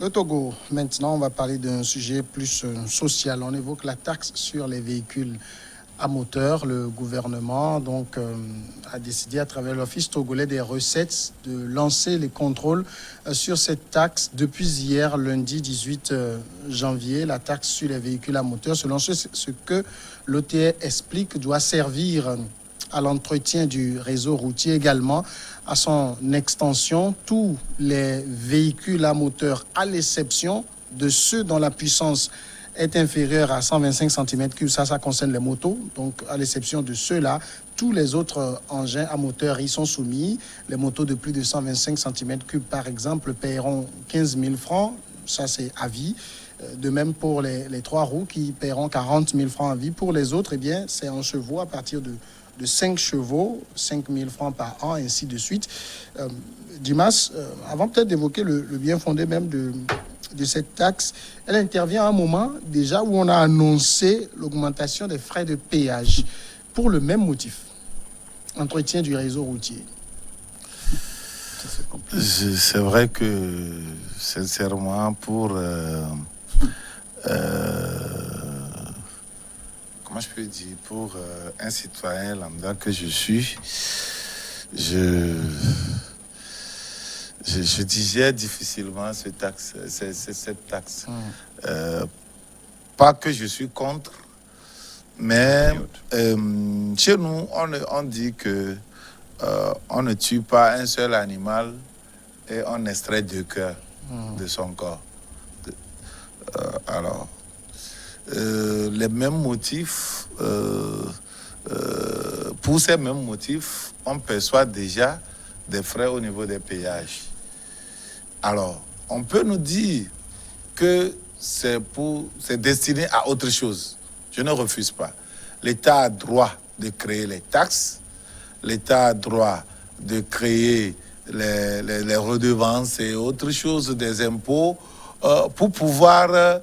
Le Togo, maintenant, on va parler d'un sujet plus social. On évoque la taxe sur les véhicules à moteur. Le gouvernement a décidé à travers l'Office togolais des recettes de lancer les contrôles sur cette taxe depuis hier, lundi 18 janvier. La taxe sur les véhicules à moteur, selon ce que l'OTR explique, doit servir à l'entretien du réseau routier, également à son extension. Tous les véhicules à moteur, à l'exception de ceux dont la puissance est inférieure à 125 cm3, ça concerne les motos. Donc, à l'exception de ceux-là, tous les autres engins à moteur y sont soumis. Les motos de plus de 125 cm3, par exemple, paieront 15 000 francs. Ça, c'est à vie. De même pour les trois roues qui paieront 40 000 francs à vie. Pour les autres, eh bien, c'est en chevaux à partir de 5 chevaux, 5 000 francs par an, ainsi de suite. Dimas, avant peut-être d'évoquer le bien fondé même de cette taxe, elle intervient à un moment déjà où on a annoncé l'augmentation des frais de péage pour le même motif, entretien du réseau routier. C'est vrai que, sincèrement, pour... comment je peux dire, pour un citoyen lambda que je suis, je digère difficilement cette taxe. Pas que je suis contre, mais chez nous, on dit que on ne tue pas un seul animal et on extrait 2 cœurs de son corps. Alors, les mêmes motifs, pour ces mêmes motifs, on perçoit déjà des frais au niveau des péages. Alors, on peut nous dire que c'est destiné à autre chose. Je ne refuse pas. L'État a droit de créer les taxes, l'État a droit de créer les redevances et autres choses, des impôts, pour pouvoir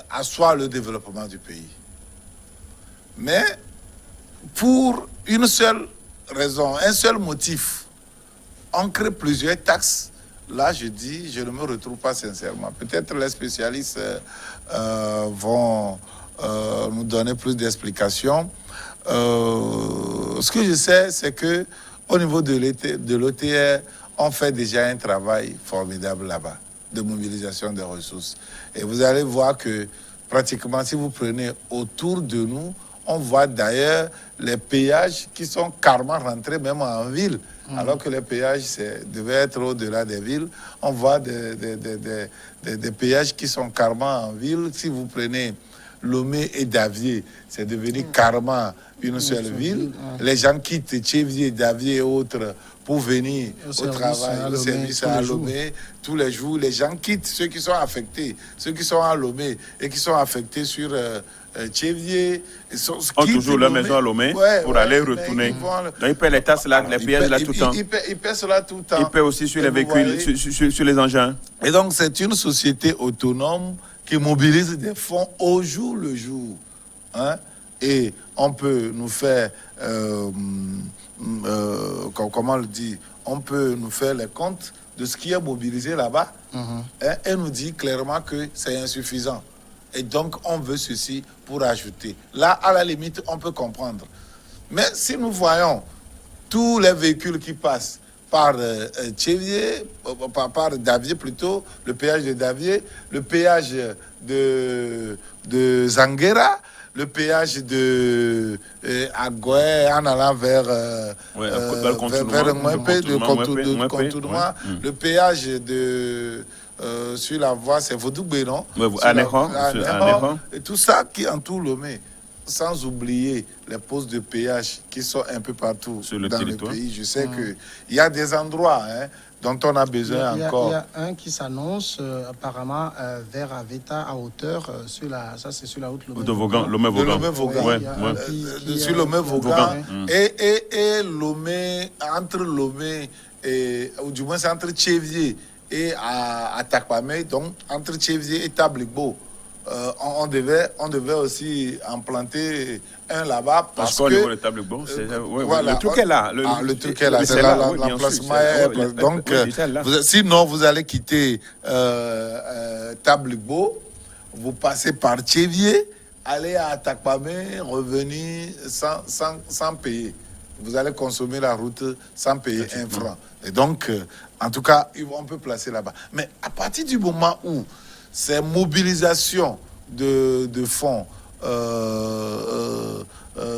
asseoir le développement du pays. Mais pour une seule raison, un seul motif, on crée plusieurs taxes. Là, je dis, je ne me retrouve pas sincèrement. Peut-être les spécialistes vont nous donner plus d'explications. Ce que je sais, c'est que au niveau de l'OTR, on fait déjà un travail formidable là-bas, de mobilisation des ressources. Et vous allez voir que pratiquement, si vous prenez autour de nous, on voit d'ailleurs les péages qui sont carrément rentrés même en ville. Alors que les péages devaient être au-delà des villes. On voit des péages qui sont carrément en ville. Si vous prenez Lomé et Davier, c'est devenu carrément une seule ville. Les gens quittent Tchévier, Davier et autres pour venir au travail, au service à Lomé. Tous les jours, les gens quittent, ceux qui sont affectés, ceux qui sont à Lomé et qui sont affectés sur Tchévier. Ont toujours leur maison à Lomé pour aller retourner. Donc ils paient les tasses là, les péages là tout le temps. Ils paient cela tout le temps. Ils paient aussi sur les véhicules, sur les engins. Et donc c'est une société autonome qui mobilise des fonds au jour le jour. Hein? Et on peut nous faire, comment on le dit, on peut nous faire les comptes de ce qui est mobilisé là-bas et nous dit clairement que c'est insuffisant. Et donc, on veut ceci pour ajouter. Là, à la limite, on peut comprendre. Mais si nous voyons tous les véhicules qui passent par Tchévier, par Davier plutôt, le péage de Davier, le péage de Zanguera, le péage de Agoué en allant vers Contournois, le péage de sur la voie, c'est Vaudoubé, non? Et tout ça qui entoure Lomé, sans oublier les postes de péage qui sont un peu partout dans le pays. Je sais qu'il y a des endroits dont on a besoin encore. Il y a un qui s'annonce apparemment vers Aveta à hauteur, ça c'est sur la route Lomé-Vaugan. Sur Lomé-Vaugan. Et Lomé, entre Lomé et, ou du moins c'est entre Tchévier et à Takpamé, donc entre Tchévier et Tabligbo. on devait aussi implanter un là-bas parce que... Au niveau des tables, bon, voilà, le truc est là. Le truc est là, c'est là, l'emplacement est... Donc, sinon, vous allez quitter Tablibo, vous passez par Tchévier, aller à Atakpamé, revenir sans payer. Vous allez consommer la route sans payer un franc. Et donc, en tout cas, on peut placer là-bas. Mais à partir du moment où ces mobilisations de fonds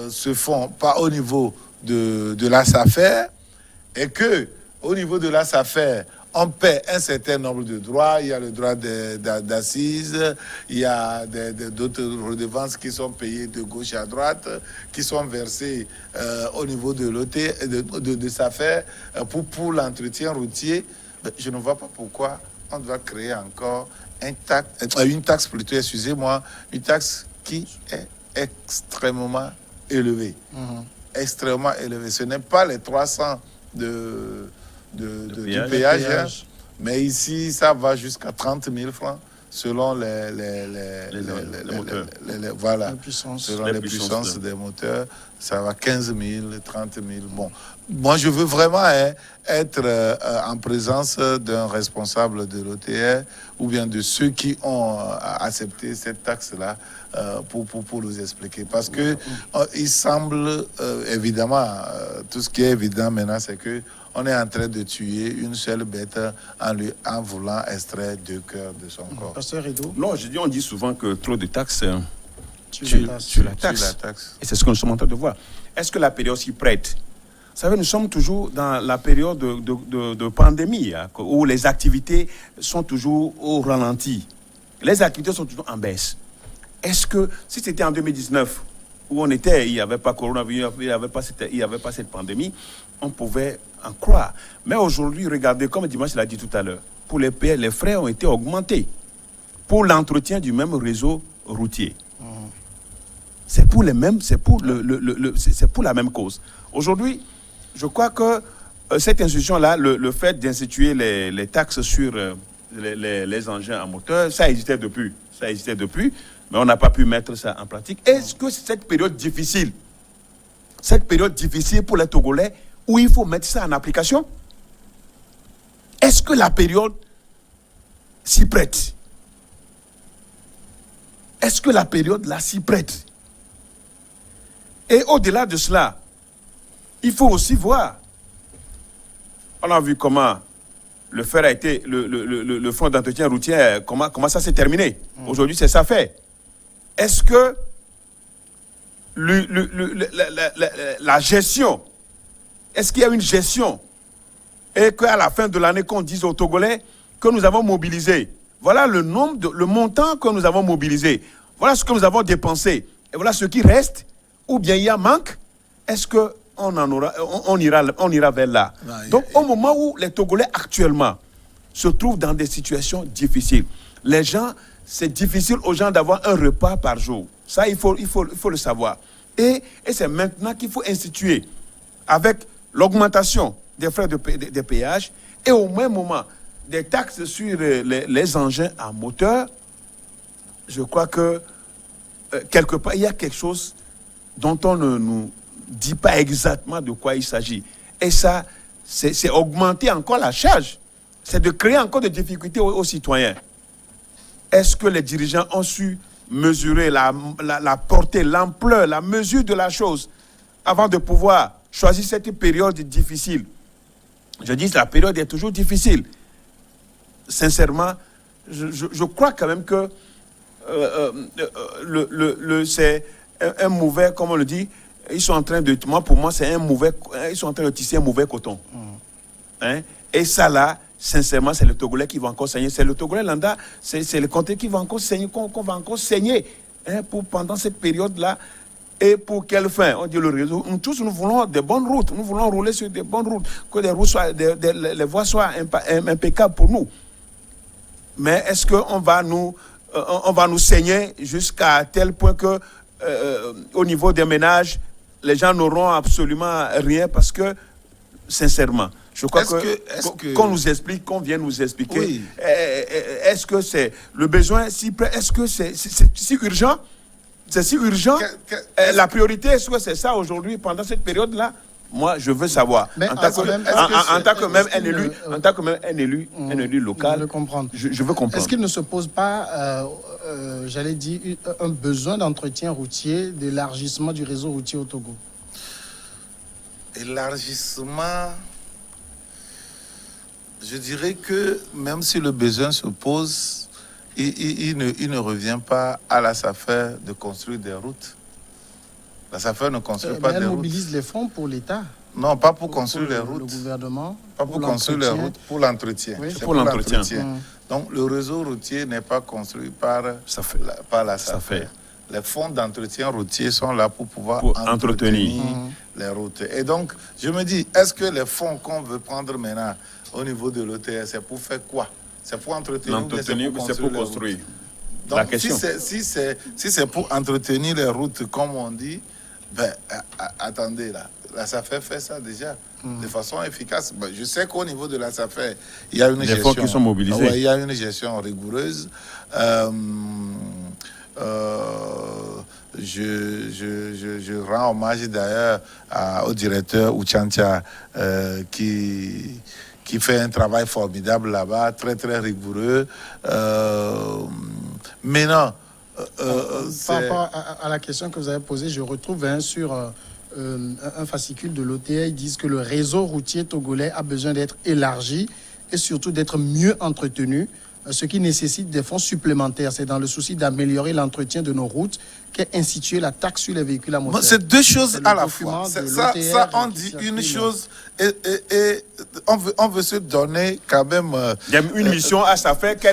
se font pas au niveau de la SAFER, et que au niveau de la SAFER, on paie un certain nombre de droits. Il y a le droit d'assises, il y a d'autres redevances qui sont payées de gauche à droite, qui sont versées au niveau de l'OT, de SAFER pour l'entretien routier. Je ne vois pas pourquoi on doit créer encore une taxe plutôt, excusez-moi, une taxe qui est extrêmement élevée. Extrêmement élevée. Ce n'est pas les 300 du péage, mais ici ça va jusqu'à 30 000 francs selon les puissances des moteurs. Ça va 15 000, 30 000. Bon, moi je veux vraiment être en présence d'un responsable de l'OTR ou bien de ceux qui ont accepté cette taxe-là pour nous expliquer. Parce que il semble évidemment, tout ce qui est évident maintenant, c'est que on est en train de tuer une seule bête en voulant extraire 2 cœurs de son corps. Pasteur Rideau? Non, on dit souvent que trop de taxes tue la taxe. Et c'est ce que nous sommes en train de voir. Est-ce que la période s'y prête? Vous savez, nous sommes toujours dans la période de pandémie, hein, où les activités sont toujours au ralenti. Les activités sont toujours en baisse. Est-ce que, si c'était en 2019, où on était, il n'y avait pas coronavirus, il n'y avait pas cette pandémie, on pouvait en croire. Mais aujourd'hui, regardez, comme Dimanche l'a dit tout à l'heure, pour les PR, les frais ont été augmentés pour l'entretien du même réseau routier. C'est pour les mêmes, c'est pour la même cause. Aujourd'hui, je crois que cette institution-là, le fait d'instituer les taxes sur les engins à moteur, ça existait depuis. Mais on n'a pas pu mettre ça en pratique. Est-ce que cette période difficile pour les Togolais, où il faut mettre ça en application, est-ce que la période s'y prête? Est-ce que la période là s'y prête? Et au-delà de cela, il faut aussi voir. On a vu comment le fer a été, le fonds d'entretien routier, comment ça s'est terminé. Aujourd'hui, c'est ça fait. Est-ce que la gestion, est-ce qu'il y a une gestion et qu'à la fin de l'année, qu'on dise aux Togolais que nous avons mobilisé, voilà le montant que nous avons mobilisé, voilà ce que nous avons dépensé, et voilà ce qui reste, ou bien il y a manque, est-ce qu'on ira vers là? Donc, au moment où les Togolais actuellement se trouvent dans des situations difficiles, les gens, c'est difficile aux gens d'avoir un repas par jour. Ça, il faut le savoir. Et c'est maintenant qu'il faut instituer, avec l'augmentation des frais des péages et au même moment des taxes sur les engins à moteur, je crois que quelque part, il y a quelque chose dont on ne nous dit pas exactement de quoi il s'agit. Et ça, c'est augmenter encore la charge. C'est de créer encore des difficultés aux citoyens. Est-ce que les dirigeants ont su mesurer la portée, l'ampleur, la mesure de la chose avant de pouvoir choisir cette période difficile? Je dis que la période est toujours difficile. Sincèrement, je crois quand même que c'est un mauvais, comme on le dit, ils sont en train de, pour moi, ils sont en train de tisser un mauvais coton. Hein? Et ça là, sincèrement, c'est le Togolais qui va encore saigner. C'est le Togolais lambda, c'est le comté qui va encore saigner, qu'on va encore saigner pendant cette période-là. Et pour quelle fin? On dit le réseau. Nous tous, nous voulons des bonnes routes. Nous voulons rouler sur des bonnes routes. Que les voies soient impeccables pour nous. Mais est-ce qu'on va nous saigner jusqu'à tel point que, au niveau des ménages, les gens n'auront absolument rien? Parce que, sincèrement, Je crois qu'on nous explique, qu'on vient nous expliquer. Oui. Est-ce que c'est le besoin si près? Est-ce que c'est si urgent? C'est si urgent? La priorité, est-ce que c'est ça aujourd'hui, pendant cette période-là? Moi, je veux savoir. Mais En tant que même un élu local, je veux comprendre. Est-ce qu'il ne se pose pas, j'allais dire, un besoin d'entretien routier, d'élargissement du réseau routier au Togo? Élargissement, je dirais que même si le besoin se pose, il ne revient pas à la SAFER de construire des routes. La SAFER ne construit pas des routes. Elle mobilise les fonds pour l'État. Non, pas pour construire les routes. Le gouvernement. Pas pour construire les routes, pour l'entretien. Oui. C'est pour l'entretien. Donc le réseau routier n'est pas construit par la SAFER. Les fonds d'entretien routier sont là pour pouvoir entretenir les routes. Et donc, je me dis, est-ce que les fonds qu'on veut prendre maintenant au niveau de l'OTR, c'est pour faire quoi? C'est pour entretenir ou c'est pour construire? Donc, la question. Si c'est pour entretenir les routes, comme on dit, ben, attendez là. La SAFER fait ça déjà de façon efficace. Ben, je sais qu'au niveau de la SAFER, il y a une gestion. Les fonds qui sont mobilisés. Ouais, il y a une gestion rigoureuse. Je rends hommage d'ailleurs au directeur Ouchantia qui fait un travail formidable là-bas, très très rigoureux. Maintenant, par rapport à la question que vous avez posée, je retrouve sur un fascicule de l'OTA. Ils disent que le réseau routier togolais a besoin d'être élargi et surtout d'être mieux entretenu, ce qui nécessite des fonds supplémentaires. C'est dans le souci d'améliorer l'entretien de nos routes qu'est instituée la taxe sur les véhicules à moteur. C'est deux choses à la fois. Ça, on dit une chose et on veut se donner quand même... Il y a une mission à SAFER qui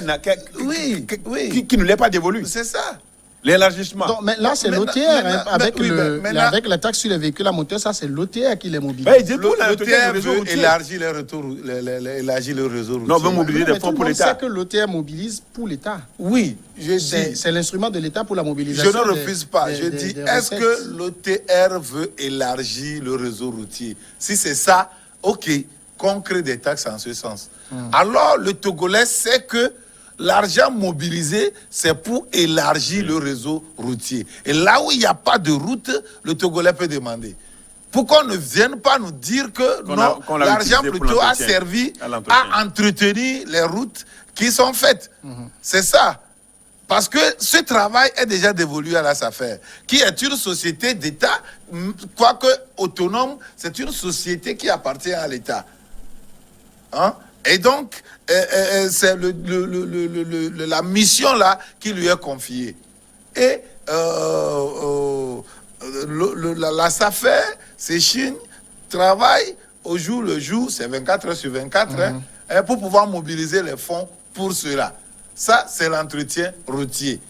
ne l'est pas dévolue. C'est ça. L'élargissement. Donc, mais là, c'est l'OTR, avec la taxe sur les véhicules à moteur, ça, c'est l'OTR qui les mobilise. L'OTR veut élargir le réseau routier. Non, on veut mobiliser des fonds pour l'État. C'est que l'OTR mobilise pour l'État. Oui, c'est l'instrument de l'État pour la mobilisation. Je ne refuse pas. Je dis, est-ce que l'OTR veut élargir le réseau routier? Si c'est ça, ok, qu'on crée des taxes en ce sens. Alors, le Togolais sait que l'argent mobilisé, c'est pour élargir le réseau routier. Et là où il n'y a pas de route, le Togolais peut demander. Pourquoi on ne vienne pas nous dire que l'argent plutôt a servi à entretenir les routes qui sont faites. C'est ça. Parce que ce travail est déjà dévolu à la SAFER, qui est une société d'État, quoique autonome, c'est une société qui appartient à l'État. Hein? Et donc, c'est la mission là qui lui est confiée. Et la SAFER, c'est Chine, travaille au jour le jour, c'est 24 heures sur 24, pour pouvoir mobiliser les fonds pour cela. Ça, c'est l'entretien routier.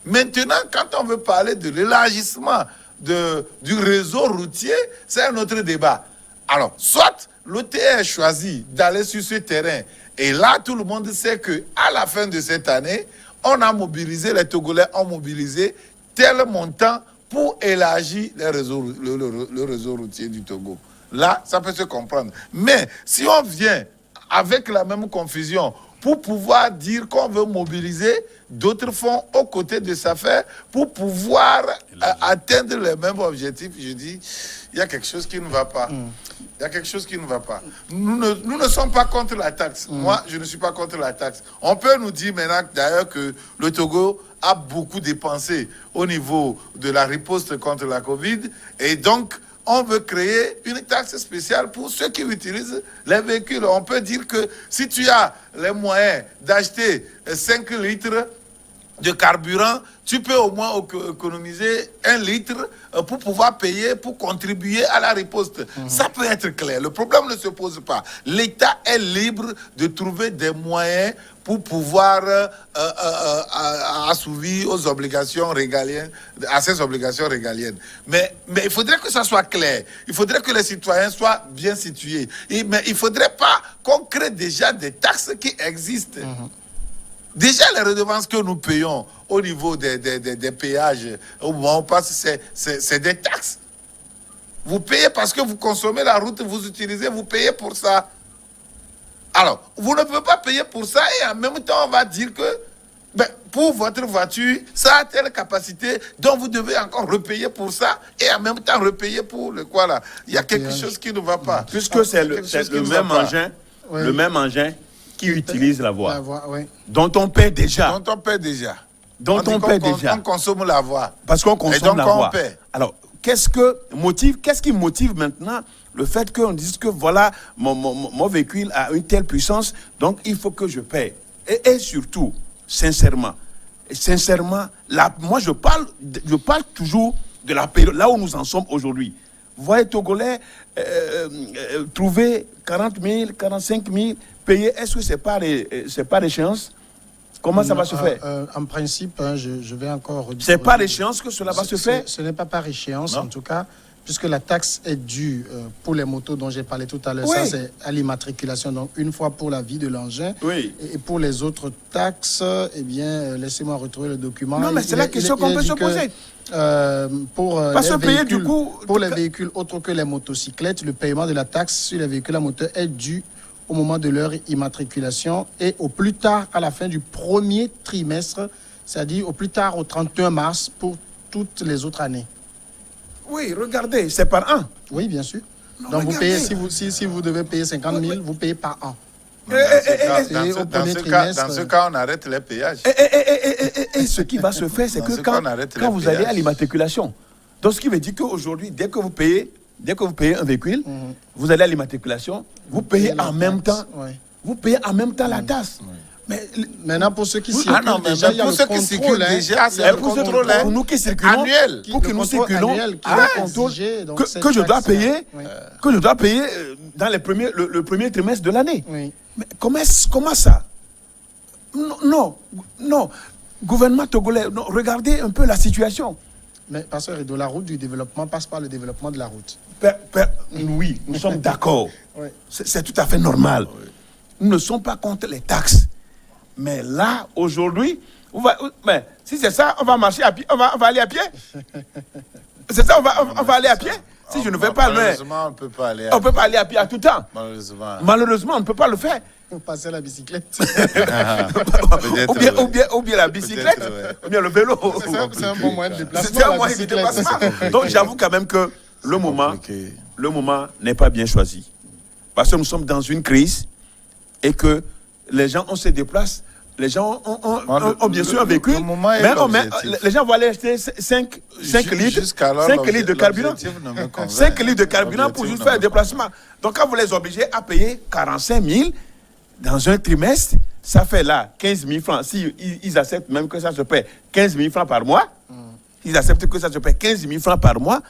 Maintenant, quand on veut parler de l'élargissement du réseau routier, c'est un autre débat. Alors, soit l'OTR choisit d'aller sur ce terrain, et là, tout le monde sait qu'à la fin de cette année, on a mobilisé, les Togolais ont mobilisé tel montant pour élargir le réseau routier du Togo. Là, ça peut se comprendre. Mais si on vient avec la même confusion pour pouvoir dire qu'on veut mobiliser d'autres fonds aux côtés de SAFER pour pouvoir atteindre les mêmes objectifs, je dis, il y a quelque chose qui ne va pas. Il y a quelque chose qui ne va pas. Nous ne sommes pas contre la taxe. Moi, je ne suis pas contre la taxe. On peut nous dire maintenant, d'ailleurs, que le Togo a beaucoup dépensé au niveau de la riposte contre la Covid. Et donc, on veut créer une taxe spéciale pour ceux qui utilisent les véhicules. On peut dire que si tu as les moyens d'acheter 5 litres de carburant, tu peux au moins économiser 1 litre pour pouvoir payer, pour contribuer à la riposte. Ça peut être clair. Le problème ne se pose pas. L'État est libre de trouver des moyens pour pouvoir assouvir aux obligations régaliennes, à ces obligations régaliennes. Mais il faudrait que ça soit clair. Il faudrait que les citoyens soient bien situés. Mais il ne faudrait pas qu'on crée déjà des taxes qui existent. Déjà, les redevances que nous payons au niveau des péages, au moment où on passe, c'est des taxes. Vous payez parce que vous consommez la route, vous utilisez, vous payez pour ça. Alors, vous ne pouvez pas payer pour ça et en même temps, on va dire que pour votre voiture, ça a telle capacité, donc vous devez encore repayer pour ça et en même temps repayer pour le quoi là. Il y a quelque chose qui ne va pas. Puisque c'est le même engin, Oui. le même engin qui utilise la voie, La voie, oui. dont on paie déjà. Dont on paie déjà. Dont on paie déjà. On consomme la voie. Parce qu'on Et consomme donc la on voie. paie. Alors, qu'est-ce qui motive maintenant le fait qu'on dise que voilà, mon véhicule a une telle puissance, donc il faut que je paie. Et surtout, sincèrement, moi je parle toujours de la période, là où nous en sommes aujourd'hui. Vous voyez, Togolais, trouver 40 000, 45 000, payer, est-ce que c'est pas l'échéance? Comment ça va se faire? En principe, hein, je vais encore redire. C'est pas l'échéance que cela va se faire? Ce n'est pas par échéance, Non. en tout cas, puisque la taxe est due pour les motos dont j'ai parlé tout à l'heure. Oui. Ça, c'est à l'immatriculation, donc une fois pour la vie de l'engin. Oui. Et pour les autres taxes, eh bien, laissez-moi retrouver le document. Non, mais c'est la question qu'on peut se poser. Pour Pas se payer du coup. pour les véhicules autres que les motocyclettes, le paiement de la taxe sur les véhicules à moteur est dû au moment de leur immatriculation et au plus tard à la fin du premier trimestre, c'est-à-dire au plus tard au 31 mars pour toutes les autres années. Oui, regardez, c'est par an. Oui, bien sûr. Non, Donc vous regardez. payez, si vous devez payer 50 000, vous payez par an. Dans au premier trimestre, ce cas, on arrête les péages. Et ce qui va se faire, c'est Dans que ce cas, quand on arrête les vous allez à péages. l'immatriculation, donc ce qui veut dire qu'aujourd'hui, dès que vous payez un véhicule, vous allez à l'immatriculation, vous payez la en même taxe, temps. ouais. Vous payez en même temps la taxe. Mais Maintenant, pour ceux qui circulent, Ah non, mais déjà, il y a pour le ceux qui contrôle, circulent hein. déjà, Il y a c'est le le pour, contrôle, hein. pour nous qui circulons, Annuel. pour que Le nous contrôle circulons, annuel qui il y a va un contrôle exiger, donc, que cette je dois taxe-là. payer, Oui. que je dois payer dans le premier trimestre de l'année. Oui. Mais comment ça? Non. Gouvernement togolais, non, regardez un peu la situation. Mais Pasteur Rido, la route du développement passe par le développement de la route. Oui, nous sommes d'accord. Oui. C'est tout à fait normal. Nous ne sommes pas contre les taxes. Mais là, aujourd'hui, mais si c'est ça, on va marcher à pied, on va aller à pied. C'est ça, on va aller à pied. Si je ne vais pas, mais Malheureusement, on ne peut pas aller on ne peut pas aller à pied à tout temps. Malheureusement. Malheureusement, on ne peut pas le faire. Vous passez à la bicyclette. ou bien la bicyclette, Peut-être, ouais. ou bien le vélo. C'est un bon moyen de déplacement. C'est un la moyen de bicyclette. déplacement. Donc j'avoue quand même que le moment n'est pas bien choisi. Parce que nous sommes dans une crise et que les gens, on se déplace. Les gens ont bien sûr un véhicule, le moment est mais l'objectif. les gens vont aller acheter 5 litres, Jusqu'alors, 5 litres de carburant. l'objectif ne me convainc. 5 litres de carburant pour L'objectif juste ne faire me le déplacement. Donc quand vous les obligez à payer 45 000 dans un trimestre, ça fait là 15 000 francs. Si ils acceptent même que ça se paie 15 000 francs par mois, ils acceptent que ça se paie 15 000 francs par mois,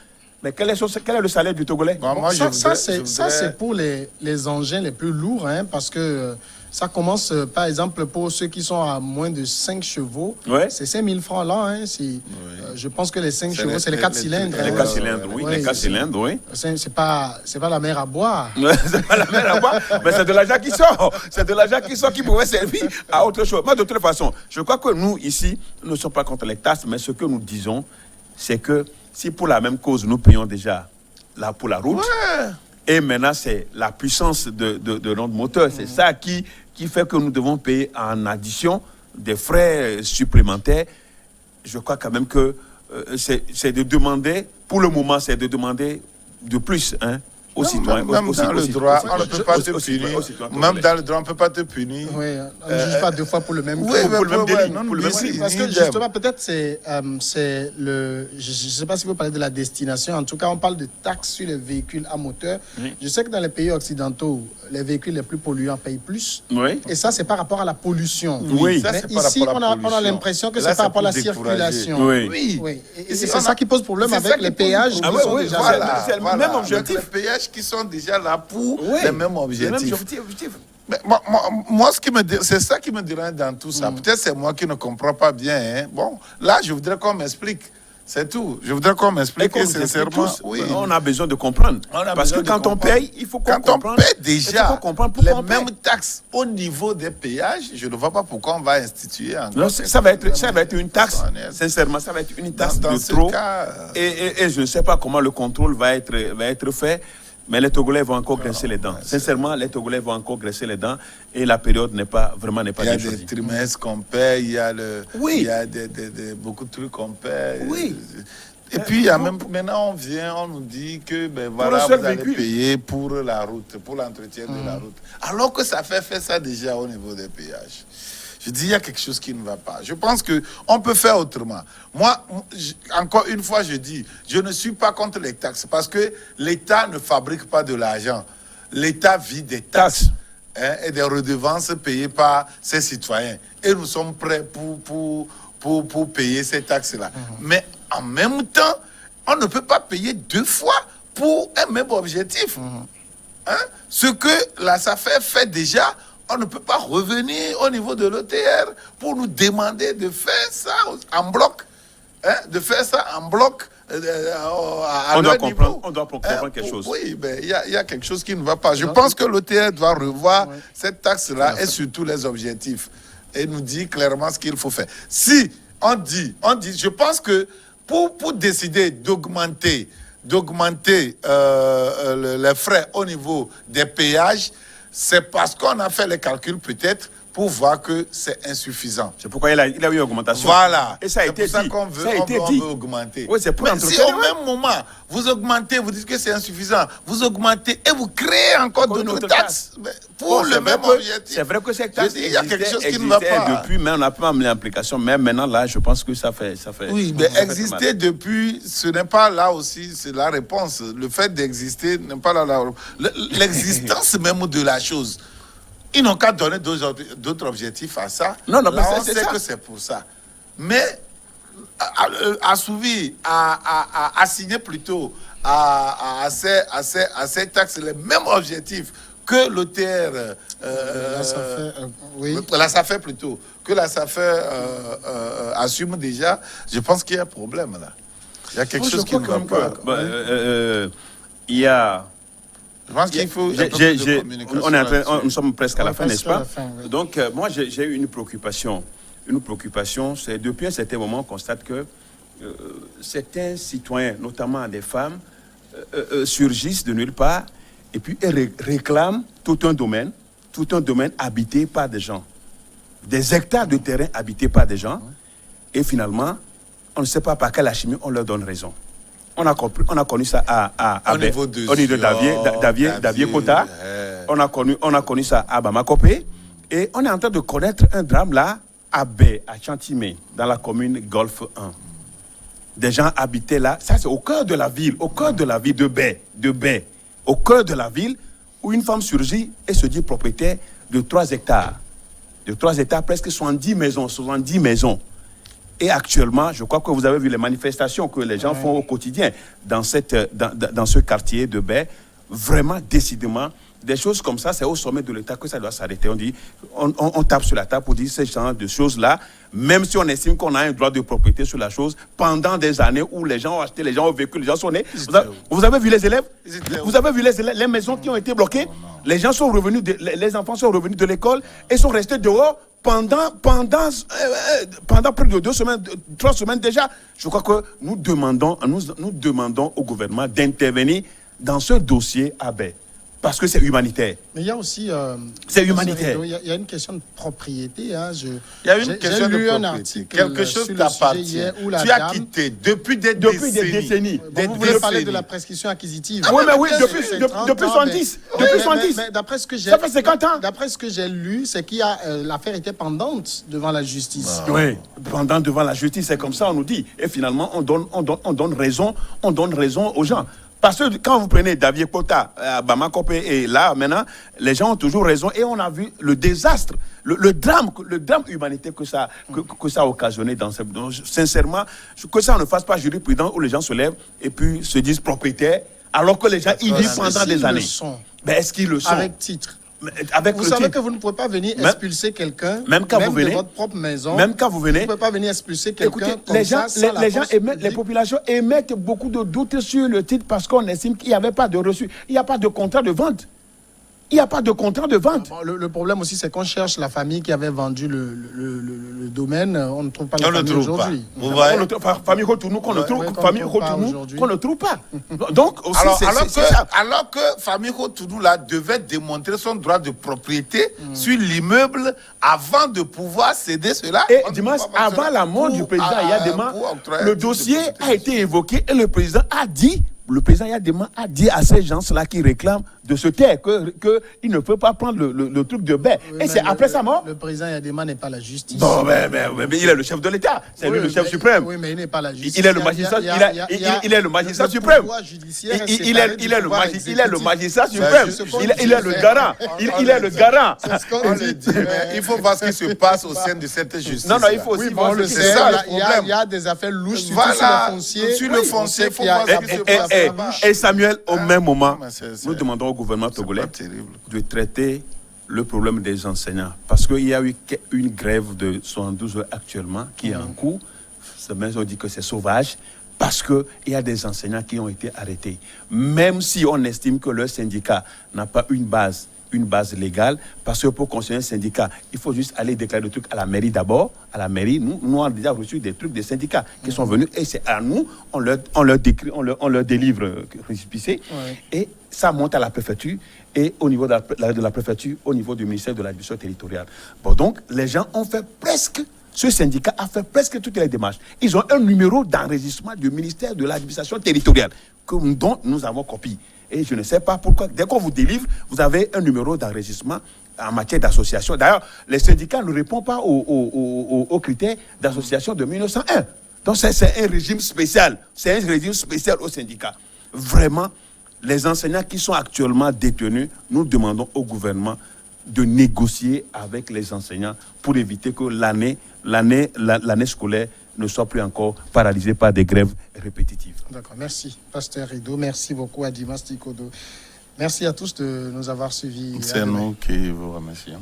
mais quel est le salaire du Togolais? Bon, moi, ça, je ça, c'est pour les engins les plus lourds, hein, parce que ça commence, par exemple, pour ceux qui sont à moins de 5 chevaux, Ouais. c'est 5 000 francs là. Hein, je pense que les 5 chevaux, c'est les 4 cylindres. Les hein. 4 cylindres, oui. Ouais, Les 4 cylindres, oui. C'est pas la mer à boire. C'est pas la même à boire, mais c'est de l'argent qui sort. C'est de l'argent qui sort qui pourrait servir à autre chose. Moi, de toute façon, je crois que nous, ici, nous ne sommes pas contre les taxes, mais ce que nous disons, c'est que si pour la même cause, nous payons déjà là pour la route, et maintenant, c'est la puissance de notre moteur. C'est ça qui fait que nous devons payer en addition des frais supplémentaires. Je crois quand même que c'est de demander, pour le moment, c'est de demander de plus, hein, aux citoyens. Même dans le droit, on ne peut pas te punir. Même dans le droit, on ne peut pas te punir. Oui, on ne juge pas deux fois pour le même Oui, crime. mais pour le même délit, non, pour le même mais délit. si, Parce que ni justement, peut-être c'est le... Je ne sais pas si vous parlez de la destination. En tout cas, on parle de taxes sur les véhicules à moteur. Oui. Je sais que dans les pays occidentaux, les véhicules les plus polluants payent plus. Oui. Et ça, c'est par rapport à la pollution. Oui. Ça, Mais c'est par ici, rapport à la on a pollution. l'impression que Là, c'est par rapport à la pour décourager. circulation. Oui. Oui. Oui. Et Ici, c'est on a- ça qui pose problème c'est ça avec qui les pose péages problème. qui Ah sont oui, déjà... Voilà, c'est le même objectif. Les péages qui sont déjà là pour Oui. les mêmes C'est le même objectifs. objectif. Mais moi, c'est ça qui me dérange dans tout ça. Peut-être c'est moi qui ne comprends pas bien. Hein. Bon, là, je voudrais qu'on m'explique. C'est tout. Je voudrais qu'on Et m'explique qu'on nous explique sincèrement. tous, Oui. on a besoin de comprendre. On a Parce que besoin de quand on comprendre. paye, il faut qu'on Quand on comprenne. paie Il déjà faut qu'on comprenne les pourquoi on paye. mêmes taxes au niveau des péages, je ne vois pas pourquoi on va instituer encore. Non, ça va être une taxe. honnête. Sincèrement, ça va être une taxe Dans de ce trop. cas, Et je ne sais pas comment le contrôle va être fait. Mais les Togolais vont encore graisser les dents. Sincèrement, les Togolais vont encore graisser les dents et la période n'est pas bien Il y a choisie. des trimestres qu'on paie, il y a, Oui. il y a beaucoup de trucs qu'on paie. Oui. Et puis, il y a même, maintenant, on vient, on nous dit que ben, voilà, un seul vous allez véhicule. payer pour la route, pour l'entretien de la route. Alors que ça fait ça déjà au niveau des péages. Je dis, il y a quelque chose qui ne va pas. Je pense qu'on peut faire autrement. Moi, encore une fois, je dis, je ne suis pas contre les taxes parce que l'État ne fabrique pas de l'argent. L'État vit des taxes et des redevances payées par ses citoyens. Et nous sommes prêts pour payer ces taxes-là. Mais en même temps, on ne peut pas payer deux fois pour un même objectif. Hein? Ce que la SAFER fait déjà, on ne peut pas revenir au niveau de l'OTR pour nous demander de faire ça en bloc. Hein? De faire ça en bloc. On doit comprendre quelque chose. Oui, mais il y a quelque chose qui ne va pas. Je pense que l'OTR doit revoir cette taxe-là et surtout les objectifs. Et nous dire clairement ce qu'il faut faire. Si on dit, je pense que pour décider d'augmenter les frais au niveau des péages, c'est parce qu'on a fait les calculs peut-être pour voir que c'est insuffisant. C'est pourquoi il a eu une augmentation. Voilà. Et ça a été pour ça dit. qu'on veut, Ça a été on dit. veut augmenter. Oui, c'est pour mais si au même moment, vous augmentez, vous dites que c'est insuffisant, vous augmentez et vous créez encore de nouvelles taxes pour le même objectif. C'est vrai que cette taxe il y a quelque chose qui ne va pas. Depuis, mais on n'a pas mis l'implication. Mais maintenant, là, je pense que ça fait. Oui, mais exister depuis, ce n'est pas là aussi, c'est la réponse. Le fait d'exister n'est pas là. L'existence même de la chose. Ils n'ont qu'à donner d'autres objectifs à ça. Non, là, on sait que c'est pour ça. Mais assouvir, à assigner plutôt à ces taxes les mêmes objectifs que l'OTR, la SAFER plutôt, que la SAFER assume déjà, je pense qu'il y a un problème là. Il y a quelque chose qui ne va pas. Il y a... Je pense qu'il faut un peu plus de communication. Nous sommes presque à la fin, n'est-ce pas? Oui. Donc, moi, j'ai eu une préoccupation. Une préoccupation, c'est depuis un certain moment, on constate que certains citoyens, notamment des femmes, surgissent de nulle part et puis réclament tout un domaine habité par des gens. Des hectares de terrain habités par des gens. Et finalement, on ne sait pas par quelle alchimie on leur donne raison. On a connu ça au niveau de Davier Kota. On a connu ça à Bamakopé. Et on est en train de connaître un drame là, à Baie, à Chantimé, dans la commune Golfe 1. Des gens habitaient là. Ça, c'est au cœur de la ville de Baie. Au cœur de la ville, où une femme surgit et se dit propriétaire de 3 hectares. De 3 hectares, presque 70 maisons. Et actuellement, je crois que vous avez vu les manifestations que les gens font au quotidien dans ce quartier de Baie. Vraiment, décidément, des choses comme ça, c'est au sommet de l'État que ça doit s'arrêter. On tape sur la table pour dire ce genre de choses-là, même si on estime qu'on a un droit de propriété sur la chose, pendant des années où les gens ont acheté, les gens ont vécu, les gens sont nés. Vous avez vu les élèves? Vous avez vu les maisons qui ont été bloquées? Les gens sont revenus, les enfants sont revenus de l'école et sont restés dehors pendant plus de 2 semaines, 3 semaines déjà. Je crois que nous demandons au gouvernement d'intervenir dans ce dossier à Baie. Parce que c'est humanitaire. Mais il y a aussi... c'est humanitaire. Il y a une question de propriété. Hein. Il y a une question de propriété. Un article quelque chose t'appartient. Tu as quitté depuis des décennies. Vous voulez parler de la prescription acquisitive. Oui, mais oui, depuis 70. Mais d'après ce que j'ai... Ça fait 50 ans. D'après ce que j'ai lu, c'est qu'il y a... l'affaire était pendante devant la justice. Oui, pendante devant la justice, c'est comme ça, on nous dit. Et finalement, on donne raison aux gens. Parce que quand vous prenez Davier Kota, Bamakopé et là, maintenant, les gens ont toujours raison. Et on a vu le désastre, le drame humanitaire que ça a occasionné dans ce... Donc, sincèrement, que ça ne fasse pas jurisprudence où les gens se lèvent et puis se disent propriétaires, alors que les gens y vivent pendant des années. Mais est-ce qu'ils le sont? Avec titre. Vous savez que vous ne pouvez pas venir expulser quelqu'un, même de votre propre maison. Même quand vous venez, vous ne pouvez pas venir expulser quelqu'un. Écoutez, les populations émettent beaucoup de doutes sur le titre parce qu'on estime qu'il n'y avait pas de reçu. Il n'y a pas de contrat de vente. Il n'y a pas de contrat de vente. Bon, le problème aussi, c'est qu'on cherche la famille qui avait vendu le domaine. On ne trouve pas la On ne famille trouve pas. aujourd'hui. Vous voyez? Famille Cotonou qu'on ne trouve, famille Cotonou qu'on ne trouve pas. Donc, aussi, c'est ça. Alors que Famille Cotonou là devait démontrer son droit de propriété sur l'immeuble avant de pouvoir céder cela. Et Dimas, avant la mort du président Yadema, le dossier a été évoqué et le président a dit, Yadema a dit à ces gens-là qui réclament de se taire qu'il ne peut pas prendre le truc de bain. Oui, et c'est après sa mort. Le président Yadema n'est pas la justice. Bon, mais il est le chef de l'État. C'est lui le chef suprême. Oui, mais il n'est pas la justice. Il est le magistrat, il est le magistrat suprême. Il est le magistrat suprême. Il est le garant. Il est le garant. Il faut voir ce qui se passe au sein de cette justice. Non, il faut aussi voir ce qui se passe. Il y a des affaires louches sur voilà, le foncier. sur le foncier, il faut voir ce qui se passe. Et Samuel, au même moment, nous demandons au gouvernement togolais de traiter le problème des enseignants. Parce qu'il y a eu une grève de 72 heures actuellement qui est en cours. Certains ont dit que c'est sauvage parce qu'il y a des enseignants qui ont été arrêtés. Même si on estime que leur syndicat n'a pas une base légale, parce que pour constituer un syndicat, il faut juste aller déclarer le truc à la mairie d'abord. À la mairie, nous avons déjà reçu des trucs des syndicats qui sont venus et c'est à nous, on leur délivre récépissé et ça monte à la préfecture et au niveau de la préfecture, au niveau du ministère de l'administration territoriale. Bon, donc, les gens ont fait ce syndicat a fait presque toutes les démarches. Ils ont un numéro d'enregistrement du ministère de l'administration territoriale dont nous avons copie. Et je ne sais pas pourquoi, dès qu'on vous délivre, vous avez un numéro d'enregistrement en matière d'association. D'ailleurs, les syndicats ne répondent pas aux critères d'association de 1901. Donc, c'est un régime spécial. C'est un régime spécial aux syndicats. Vraiment, les enseignants qui sont actuellement détenus, nous demandons au gouvernement de négocier avec les enseignants pour éviter que l'année scolaire ne soit plus encore paralysée par des grèves répétitives. D'accord, merci Pasteur Rido, merci beaucoup à Dimas Tikodo. Merci à tous de nous avoir suivis. C'est nous qui vous remercions.